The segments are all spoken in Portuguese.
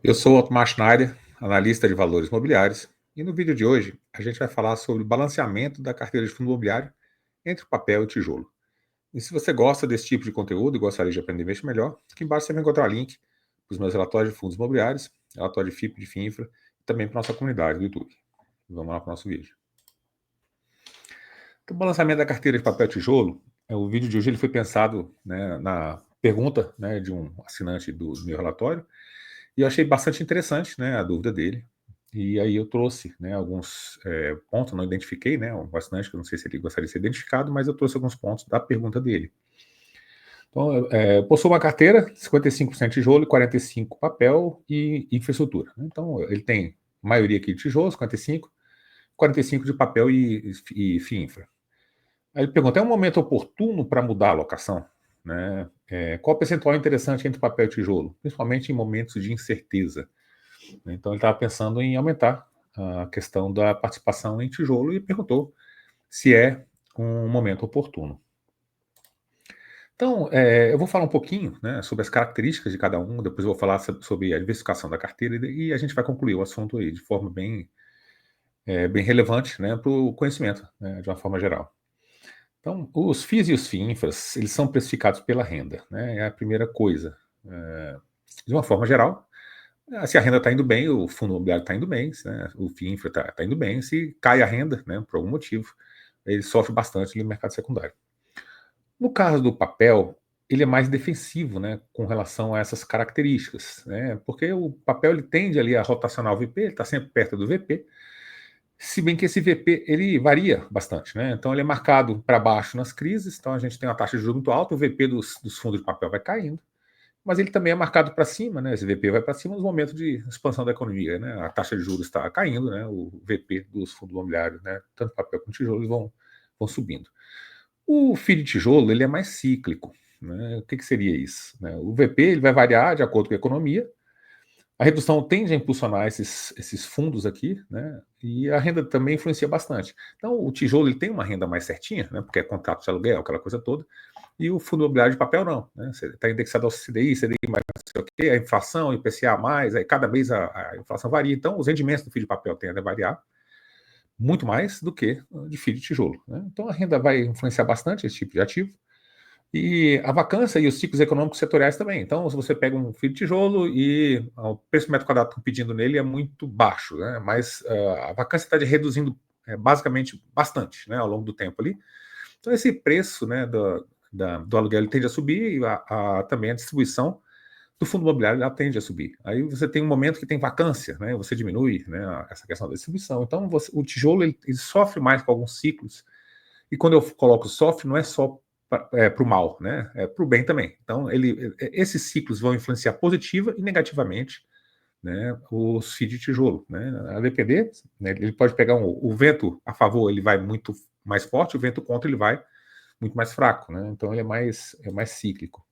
Eu sou o Otmar Schneider, analista de valores imobiliários, e no vídeo de hoje a gente vai falar sobre o balanceamento da carteira de fundo imobiliário entre papel e tijolo. E se você gosta desse tipo de conteúdo e gostaria de aprender a investir melhor, aqui embaixo você vai encontrar link para os meus relatórios de fundos imobiliários, relatório de FIP, de FINFRA, e também para a nossa comunidade do YouTube. Vamos lá para o nosso vídeo. Então, o balanceamento da carteira de papel e tijolo, o vídeo de hoje ele foi pensado, né, na pergunta, né, de um assinante do meu relatório, e eu achei bastante interessante, né, a dúvida dele. E aí eu trouxe, né, alguns pontos, não identifiquei, né, um assinante que eu não sei se ele gostaria de ser identificado, mas eu trouxe alguns pontos da pergunta dele. Então, eu possuo uma carteira, 55% tijolo e 45% papel e infraestrutura. Então, ele tem maioria aqui de tijolo, 55%, 45% de papel e FIINFRA. Aí ele pergunta, é um momento oportuno para mudar a alocação? Né? Qual percentual é interessante entre papel e tijolo? Principalmente em momentos de incerteza. Então ele estava pensando em aumentar a questão da participação em tijolo e perguntou se é um momento oportuno. Então, eu vou falar um pouquinho, né, sobre as características de cada um, depois eu vou falar sobre a diversificação da carteira e a gente vai concluir o assunto aí de forma bem relevante, né, para o conhecimento, né, de uma forma geral. Então, os FIIs e os FIINFRAs, eles são precificados pela renda, né, é a primeira coisa. De uma forma geral, se a renda está indo bem, o fundo imobiliário está indo bem, né, o FIINFRA está indo bem. Se cai a renda, né, por algum motivo, ele sofre bastante no mercado secundário. No caso do papel, ele é mais defensivo, né, com relação a essas características, né, porque o papel ele tende ali a rotacionar o VP, ele está sempre perto do VP, se bem que esse VP ele varia bastante, né? Então ele é marcado para baixo nas crises, então a gente tem uma taxa de juros muito alta, o VP dos fundos de papel vai caindo, mas ele também é marcado para cima, né? Esse VP vai para cima nos momentos de expansão da economia, né? A taxa de juros está caindo, né? O VP dos fundos imobiliários, né? Tanto papel quanto tijolo, eles vão subindo. O FII de tijolo ele é mais cíclico, né? O que seria isso? Né? O VP ele vai variar de acordo com a economia. A redução tende a impulsionar esses fundos aqui, né? E a renda também influencia bastante. Então, o tijolo ele tem uma renda mais certinha, né? Porque é contrato de aluguel, aquela coisa toda. E o fundo imobiliário de papel não, né? Você está indexado ao CDI, CDI mais não sei o quê, a inflação, IPCA mais, aí cada mês a inflação varia. Então, os rendimentos do FII de papel tendem a variar muito mais do que de FII de tijolo, né? Então, a renda vai influenciar bastante esse tipo de ativo. E a vacância e os ciclos econômicos setoriais também. Então, se você pega um fio de tijolo e o preço do metro quadrado que estão pedindo nele é muito baixo, né? Mas a vacância está reduzindo basicamente bastante, né, ao longo do tempo ali. Então, esse preço, né, do aluguel ele tende a subir e também a distribuição do fundo imobiliário ela tende a subir. Aí você tem um momento que tem vacância, né, você diminui, né, essa questão da distribuição. Então, o tijolo ele sofre mais com alguns ciclos. E quando eu coloco sofre, não é só para o mal, né? É para o bem também. Então, esses ciclos vão influenciar positiva e negativamente, né, os FII de tijolo. Né? A depender, né, ele pode pegar o vento a favor, ele vai muito mais forte, o vento contra, ele vai muito mais fraco. Né? Então, ele é mais cíclico.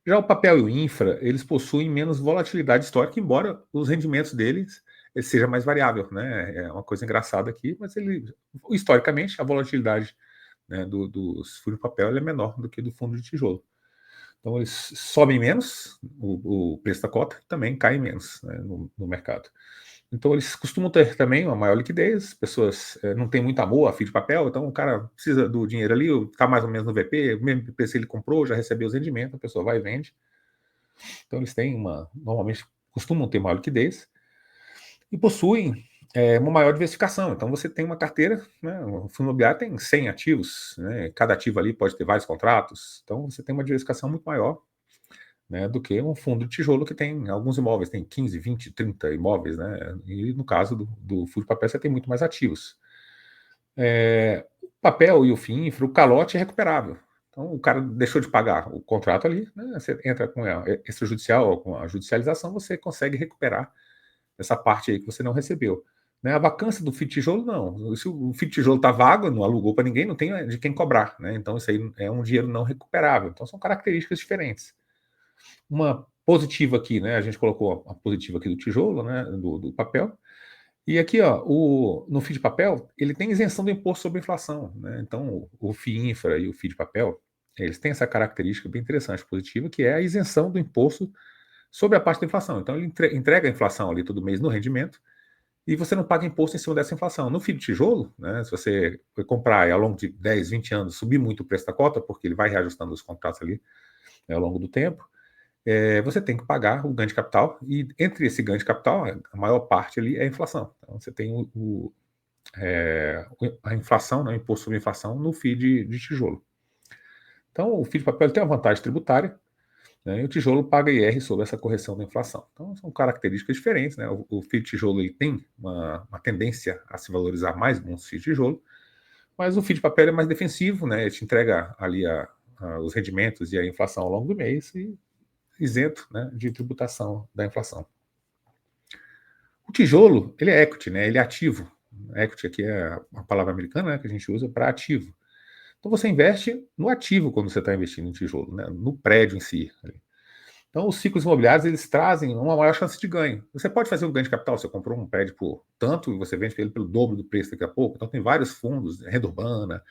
Já o papel e o infra, eles possuem menos volatilidade histórica, embora os rendimentos deles seja mais variável. Né? É uma coisa engraçada aqui, mas historicamente, a volatilidade, né, dos fundos de papel é menor do que do fundo de tijolo. Então, eles sobem menos, o preço da cota também cai menos, né, no mercado. Então, eles costumam ter também uma maior liquidez, as pessoas não têm muito amor a FII de papel, então o cara precisa do dinheiro ali, está mais ou menos no VP, o mesmo VP se ele comprou, já recebeu os rendimentos, a pessoa vai e vende. Então, eles têm normalmente costumam ter maior liquidez e possuem uma maior diversificação. Então, você tem uma carteira, né, o fundo imobiliário tem 100 ativos, né, cada ativo ali pode ter vários contratos, então você tem uma diversificação muito maior, né, do que um fundo de tijolo que tem alguns imóveis, tem 15, 20, 30 imóveis, né, e no caso do fundo de papel você tem muito mais ativos. O papel e o FIINFRA, o calote é recuperável. Então, o cara deixou de pagar o contrato ali, né, você entra com a extrajudicial, com a judicialização, você consegue recuperar essa parte aí que você não recebeu. Né? A vacância do FII de tijolo, não. Se o FII de tijolo está vago, não alugou para ninguém, não tem de quem cobrar. Né? Então, isso aí é um dinheiro não recuperável. Então, são características diferentes. Uma positiva aqui, né? A gente colocou a positiva aqui do tijolo, né? Do papel. E aqui, ó, no FII de papel, ele tem isenção do imposto sobre inflação. Né? Então, o FII infra e o FII de papel, eles têm essa característica bem interessante, positiva, que é a isenção do imposto sobre a parte da inflação. Então, ele entrega a inflação ali todo mês no rendimento e você não paga imposto em cima dessa inflação. No FII de tijolo, né, se você comprar ao longo de 10, 20 anos, subir muito o preço da cota, porque ele vai reajustando os contratos ali, né, ao longo do tempo, você tem que pagar o ganho de capital, e entre esse ganho de capital, a maior parte ali é a inflação. Então, você tem a inflação, né, o imposto sobre inflação no FII de tijolo. Então, o FII de papel tem uma vantagem tributária, né, e o tijolo paga IR sobre essa correção da inflação. Então, são características diferentes. Né? O FII de tijolo ele tem uma tendência a se valorizar mais no FII de tijolo, mas o FII de papel é mais defensivo, né? Ele te entrega ali os rendimentos e a inflação ao longo do mês e isento, né, de tributação da inflação. O tijolo, ele é equity, né? Ele é ativo. Equity aqui é uma palavra americana, né, que a gente usa para ativo. Então você investe no ativo quando você está investindo em tijolo, né, no prédio em si. Então os ciclos imobiliários eles trazem uma maior chance de ganho. Você pode fazer um ganho de capital, você comprou um prédio por tanto e você vende ele pelo dobro do preço daqui a pouco. Então tem vários fundos, renda urbana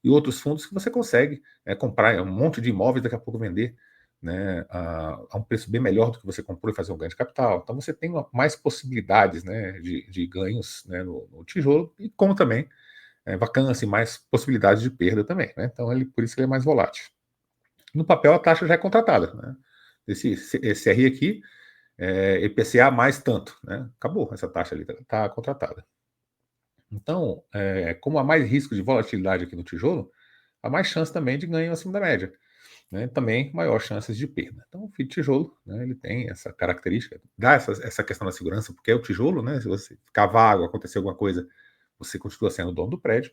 e outros fundos que você consegue comprar um monte de imóveis daqui a pouco vender, né, a um preço bem melhor do que você comprou e fazer um ganho de capital. Então você tem mais possibilidades, né, de ganhos, né, no tijolo, e como também vacância e mais possibilidades de perda também. Né? Então por isso ele é mais volátil. No papel a taxa já é contratada. Né? Esse RI aqui, IPCA mais tanto. Né? Acabou, essa taxa ali está contratada. Então, como há mais risco de volatilidade aqui no tijolo, há mais chance também de ganho acima da média. Né? Também maior chances de perda. Então, o FII de tijolo, né, ele tem essa característica, dá essa questão da segurança, porque é o tijolo, né, se você ficar vago, acontecer alguma coisa, você continua sendo o dono do prédio,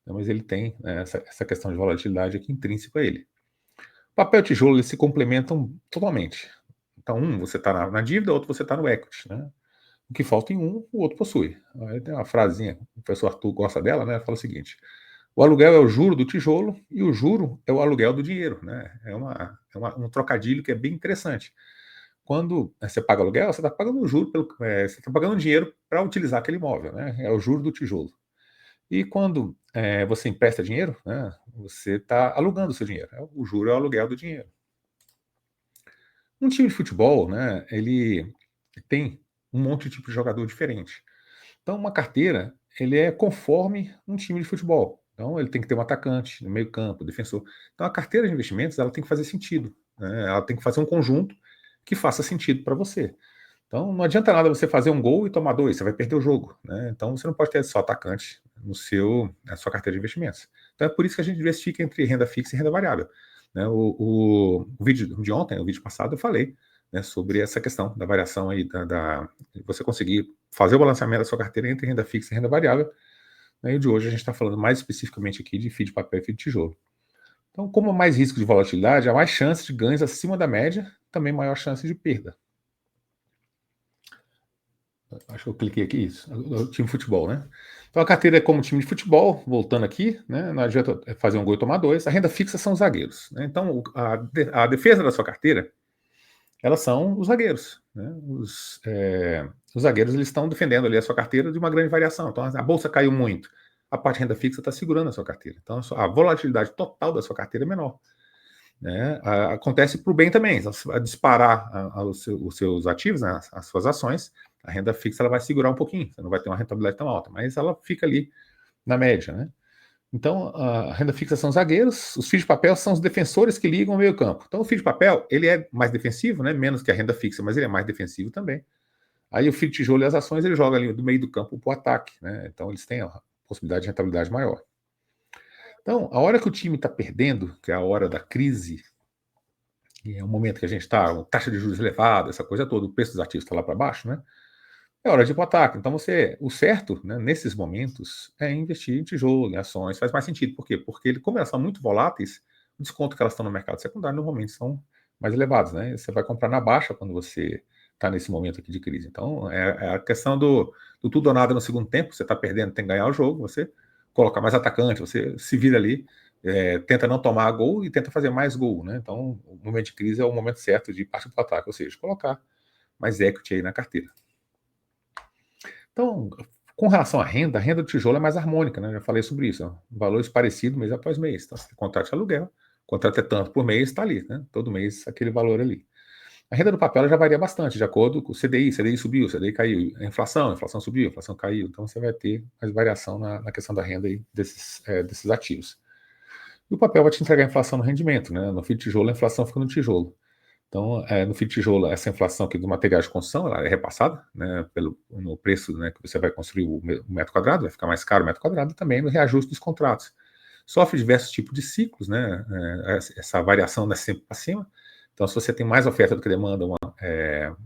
né, mas ele tem, né, essa questão de volatilidade aqui intrínseca a ele. Papel e tijolo, eles se complementam totalmente. Então, você está na dívida, outro você está no equity. Né? O que falta em um, o outro possui. Aí tem uma frasinha, o professor Arthur gosta dela, né, fala o seguinte: o aluguel é o juro do tijolo e o juro é o aluguel do dinheiro. Né? Um trocadilho que é bem interessante. Quando você paga aluguel, você está pagando o juro, você está pagando dinheiro para utilizar aquele imóvel. Né? É o juro do tijolo. E quando você empresta dinheiro, né, você está alugando o seu dinheiro. O juro é o aluguel do dinheiro. Um time de futebol, né, ele tem um monte de tipo de jogador diferente. Então, uma carteira, ele é conforme um time de futebol. Então, ele tem que ter um atacante, no meio campo, defensor. Então, a carteira de investimentos, ela tem que fazer sentido. Né? Ela tem que fazer um conjunto que faça sentido para você. Então, não adianta nada você fazer um gol e tomar dois, você vai perder o jogo. Né? Então, você não pode ter só atacante na sua carteira de investimentos. Então, é por isso que a gente diversifica entre renda fixa e renda variável. Né? O vídeo de ontem, o vídeo passado, eu falei, né, sobre essa questão da variação aí, de você conseguir fazer o balanceamento da sua carteira entre renda fixa e renda variável. Né? E de hoje a gente está falando mais especificamente aqui de FII de papel e FII de tijolo. Então, como há mais risco de volatilidade, há mais chance de ganhos acima da média, também maior chance de perda. Acho que eu cliquei aqui, isso. O time de futebol, né? Então a carteira é como time de futebol, voltando aqui, né? Não adianta fazer um gol e tomar dois. A renda fixa são os zagueiros. Né? Então a defesa da sua carteira, elas são os zagueiros. Né? Os zagueiros eles estão defendendo ali a sua carteira de uma grande variação. Então a bolsa caiu muito. A parte de renda fixa está segurando a sua carteira. Então a volatilidade total da sua carteira é menor. Né? Acontece para o bem também. A disparar os seus ativos, né? As suas ações, a renda fixa ela vai segurar um pouquinho. Você não vai ter uma rentabilidade tão alta, mas ela fica ali na média. Né? Então, a renda fixa são os zagueiros, os FIIs de papel são os defensores que ligam o meio campo. Então, o FII de papel, ele é mais defensivo, né? Menos que a renda fixa, mas ele é mais defensivo também. Aí o FII de tijolo e as ações, ele joga ali do meio do campo para o ataque. Né? Então, eles têm a possibilidade de rentabilidade maior. Então, a hora que o time está perdendo, que é a hora da crise, que é o momento que a gente está, taxa de juros elevada, essa coisa toda, o preço dos ativos está lá para baixo, né? É hora de ir para o ataque. Então, o certo, né, nesses momentos, é investir em tijolo, em ações. Faz mais sentido. Por quê? Porque, como elas são muito voláteis, o desconto que elas estão no mercado secundário normalmente são mais elevados. Né? Você vai comprar na baixa quando você está nesse momento aqui de crise. Então, é a questão do tudo ou nada no segundo tempo. Você está perdendo, tem que ganhar o jogo. Você coloca mais atacante, você se vira ali, tenta não tomar gol e tenta fazer mais gol. Né? Então, o momento de crise é o momento certo de partir para o ataque, ou seja, colocar mais equity aí na carteira. Então, com relação à renda, a renda do tijolo é mais harmônica, né? Já falei sobre isso. Ó. Valores parecidos mês após mês. Então, se contrato de aluguel, contrato é tanto por mês, está ali, né? Todo mês aquele valor ali. A renda do papel ela já varia bastante, de acordo com o CDI. CDI subiu, CDI caiu. A inflação subiu, a inflação caiu. Então você vai ter mais variação na questão da renda aí desses ativos. E o papel vai te entregar a inflação no rendimento, né? No fio de tijolo, a inflação fica no tijolo. Então, no fio de tijolo, essa inflação aqui do material de construção, ela é repassada, né, no preço, né, que você vai construir o metro quadrado, vai ficar mais caro o metro quadrado, e também no reajuste dos contratos. Sofre diversos tipos de ciclos, né, essa variação não é sempre para cima. Então, se você tem mais oferta do que demanda,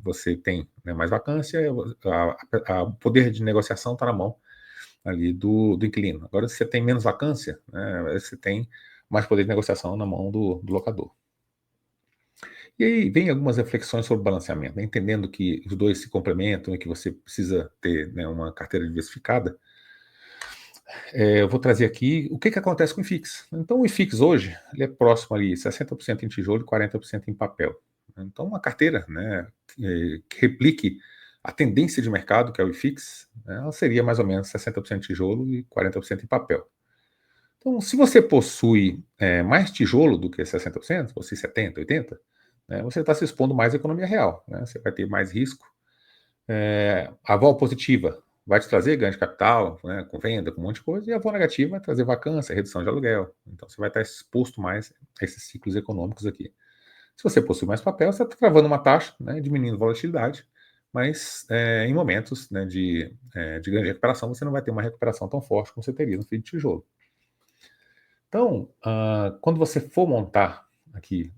você tem, né, mais vacância, o poder de negociação está na mão ali do inquilino. Agora, se você tem menos vacância, né, você tem mais poder de negociação na mão do locador. E aí vem algumas reflexões sobre balanceamento, né? Entendendo que os dois se complementam e que você precisa ter, né, uma carteira diversificada. Eu vou trazer aqui o que acontece com o IFIX. Então, o IFIX hoje ele é próximo ali, 60% em tijolo e 40% em papel. Então, uma carteira, né, que replique a tendência de mercado, que é o IFIX, né, ela seria mais ou menos 60% tijolo e 40% em papel. Então, se você possui mais tijolo do que 60%, possui 70%, 80%, né, você está se expondo mais à economia real. Né, você vai ter mais risco. A vol positiva vai te trazer ganho de capital, né, com venda, com um monte de coisa, e a vol negativa vai trazer vacância, redução de aluguel. Então, você vai estar exposto mais a esses ciclos econômicos aqui. Se você possui mais papel, você está travando uma taxa, né, diminuindo a volatilidade, mas em momentos, né, de grande recuperação, você não vai ter uma recuperação tão forte como você teria no fio de tijolo. Então, quando você for montar aqui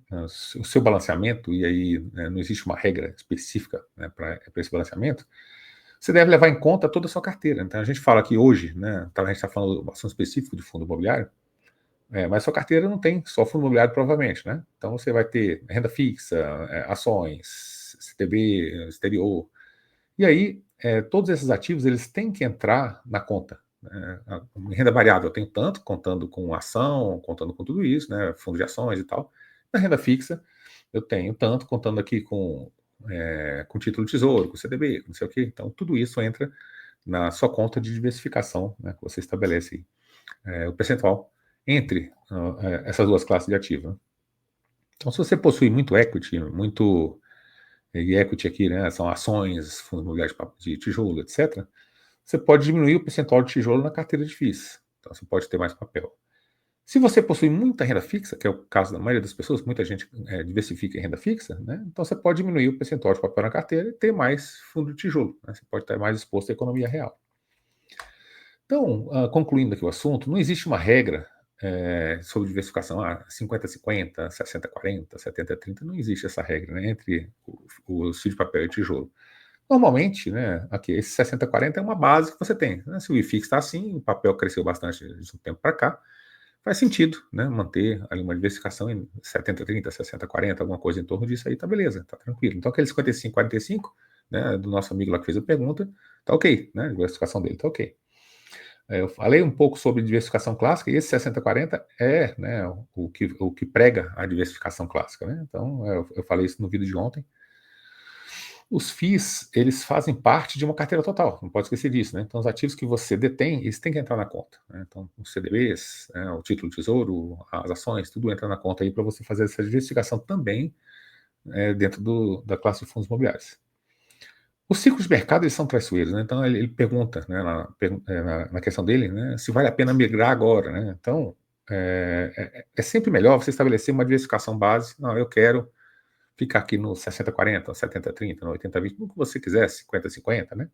o seu balanceamento, e aí não existe uma regra específica, né, para esse balanceamento, você deve levar em conta toda a sua carteira. Então, a gente fala aqui hoje, né, a gente está falando de um assunto específico de fundo imobiliário, mas sua carteira não tem só fundo imobiliário, provavelmente, né? Então, você vai ter renda fixa, ações, CTB, exterior. E aí, todos esses ativos, eles têm que entrar na conta. Renda variável eu tenho tanto, contando com ação, contando com tudo isso, né, fundo de ações e tal. Na renda fixa eu tenho tanto, contando aqui com título tesouro, com CDB, com não sei o quê. Então tudo isso entra na sua conta de diversificação, né, que você estabelece aí, o percentual entre essas duas classes de ativo. Né? Então se você possui muito equity, e equity aqui, né, são ações, fundos imobiliários de tijolo, etc., você pode diminuir o percentual de tijolo na carteira de FIIs. Então, você pode ter mais papel. Se você possui muita renda fixa, que é o caso da maioria das pessoas, muita gente diversifica em renda fixa, né? Então você pode diminuir o percentual de papel na carteira e ter mais fundo de tijolo. Né? Você pode estar mais exposto à economia real. Então, concluindo aqui o assunto, não existe uma regra sobre diversificação, 50-50, 60-40, 70-30, não existe essa regra, né, entre o fio de papel e tijolo. Normalmente, né, aqui, esse 60-40 é uma base que você tem. Né? Se o IFIX está assim, o papel cresceu bastante de um tempo para cá, faz sentido, né, manter ali uma diversificação em 70-30, 60-40, alguma coisa em torno disso aí, tá beleza, tá tranquilo. Então aquele 55-45, né, do nosso amigo lá que fez a pergunta, tá ok, né, a diversificação dele tá ok. Eu falei um pouco sobre diversificação clássica, e esse 60-40 né, o que prega a diversificação clássica. Né? Então, eu falei isso no vídeo de ontem. Os FIIs, eles fazem parte de uma carteira total, não pode esquecer disso. Né? Então, os ativos que você detém, eles têm que entrar na conta. Né? Então, os CDBs, o título de tesouro, as ações, tudo entra na conta aí para você fazer essa diversificação também dentro da classe de fundos imobiliários. Os ciclos de mercado, eles são traiçoeiros, né? Então ele pergunta, né, na questão dele, né, se vale a pena migrar agora, né? Então é sempre melhor você estabelecer uma diversificação base. Não, eu quero ficar aqui no 60-40, 70-30, no 80-20, no que você quiser, 50-50, né?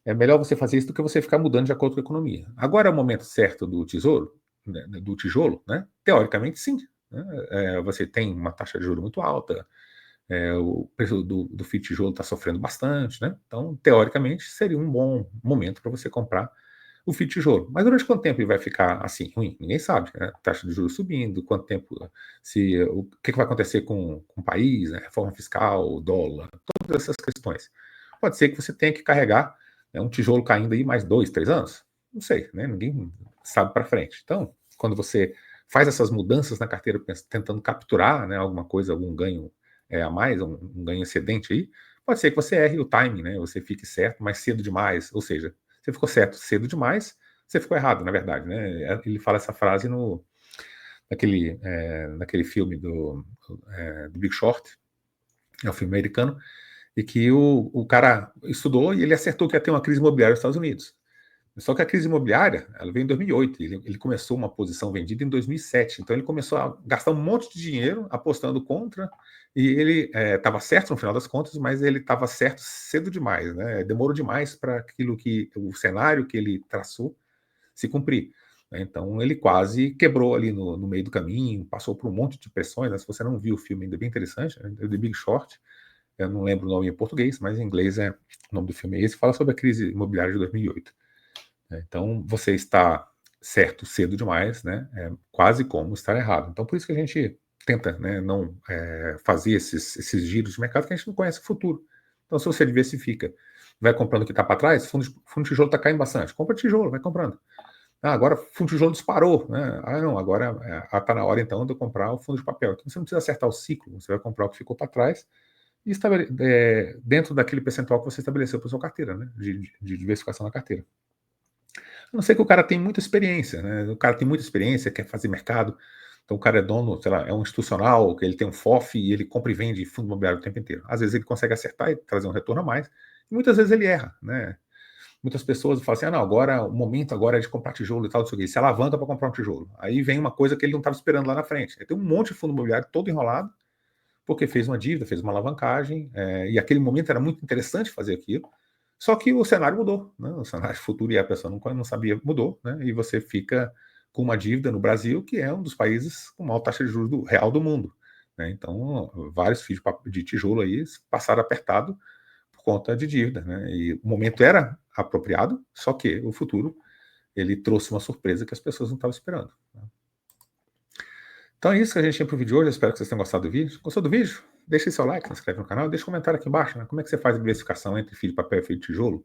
É melhor você fazer isso do que você ficar mudando de acordo com a economia. Agora é o momento certo do tesouro, né, do tijolo, né? Teoricamente, sim. Né? Você tem uma taxa de juros muito alta, o preço do fio de tijolo está sofrendo bastante, né? Então, teoricamente, seria um bom momento para você comprar o fio de tijolo. Mas durante quanto tempo ele vai ficar assim, ruim? Ninguém sabe. Né? Taxa de juros subindo, quanto tempo, o que vai acontecer com o país, né? Reforma fiscal, dólar, todas essas questões. Pode ser que você tenha que carregar um tijolo caindo aí mais 2, 3 anos. Não sei, né? Ninguém sabe para frente. Então, quando você faz essas mudanças na carteira, tentando capturar, né, alguma coisa, algum ganho a mais, um ganho excedente aí, pode ser que você erre o timing, né? Você fique certo, mas cedo demais. Ou seja, você ficou certo cedo demais, você ficou errado, na verdade, né? Ele fala essa frase naquele filme do Big Short, é um filme americano, e que o cara estudou e ele acertou que ia ter uma crise imobiliária nos Estados Unidos. Só que a crise imobiliária, ela veio em 2008, ele começou uma posição vendida em 2007, então ele começou a gastar um monte de dinheiro apostando contra, e ele estava certo no final das contas, mas ele estava certo cedo demais, né? Demorou demais para aquilo que o cenário que ele traçou se cumprir. Né? Então ele quase quebrou ali no meio do caminho, passou por um monte de pressões. Né? Se você não viu o filme, ainda é bem interessante, né? The Big Short, eu não lembro o nome em português, mas em inglês o nome do filme é esse, fala sobre a crise imobiliária de 2008. Então, você está certo cedo demais, né? É quase como estar errado. Então, por isso que a gente tenta, né, não fazer esses giros de mercado, que a gente não conhece o futuro. Então, se você diversifica, vai comprando o que está para trás, fundo de tijolo está caindo bastante. Compra tijolo, vai comprando. Ah, agora fundo de tijolo disparou, né? Ah, não, agora está na hora então de eu comprar o fundo de papel. Então, você não precisa acertar o ciclo, você vai comprar o que ficou para trás e dentro daquele percentual que você estabeleceu para sua carteira, né? De diversificação na carteira. A não ser que o cara tem muita experiência, né? O cara tem muita experiência, quer fazer mercado. Então o cara é dono, sei lá, é um institucional, que ele tem um FOF e ele compra e vende fundo imobiliário o tempo inteiro. Às vezes ele consegue acertar e trazer um retorno a mais, e muitas vezes ele erra, né? Muitas pessoas falam assim, ah, não, agora o momento agora é de comprar tijolo e tal, não sei o quê. Se alavanca para comprar um tijolo. Aí vem uma coisa que ele não estava esperando lá na frente. Aí tem um monte de fundo imobiliário todo enrolado, porque fez uma dívida, fez uma alavancagem, e aquele momento era muito interessante fazer aquilo. Só que o cenário mudou, né? O cenário futuro e a pessoa não sabia, mudou, né? E você fica com uma dívida no Brasil, que é um dos países com maior taxa de juros real do mundo. Né? Então, vários fios de tijolo aí passaram apertado por conta de dívida. Né? E o momento era apropriado, só que o futuro ele trouxe uma surpresa que as pessoas não estavam esperando. Né? Então é isso que a gente tinha para o vídeo de hoje. Eu espero que vocês tenham gostado do vídeo. Gostou do vídeo? Deixe seu like, se inscreve no canal, deixa um comentário aqui embaixo. Né? Como é que você faz a diversificação entre fio de papel e fio de tijolo?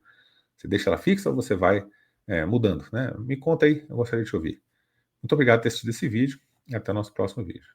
Você deixa ela fixa ou você vai mudando? Né? Me conta aí, eu gostaria de te ouvir. Muito obrigado por ter assistido esse vídeo e até o nosso próximo vídeo.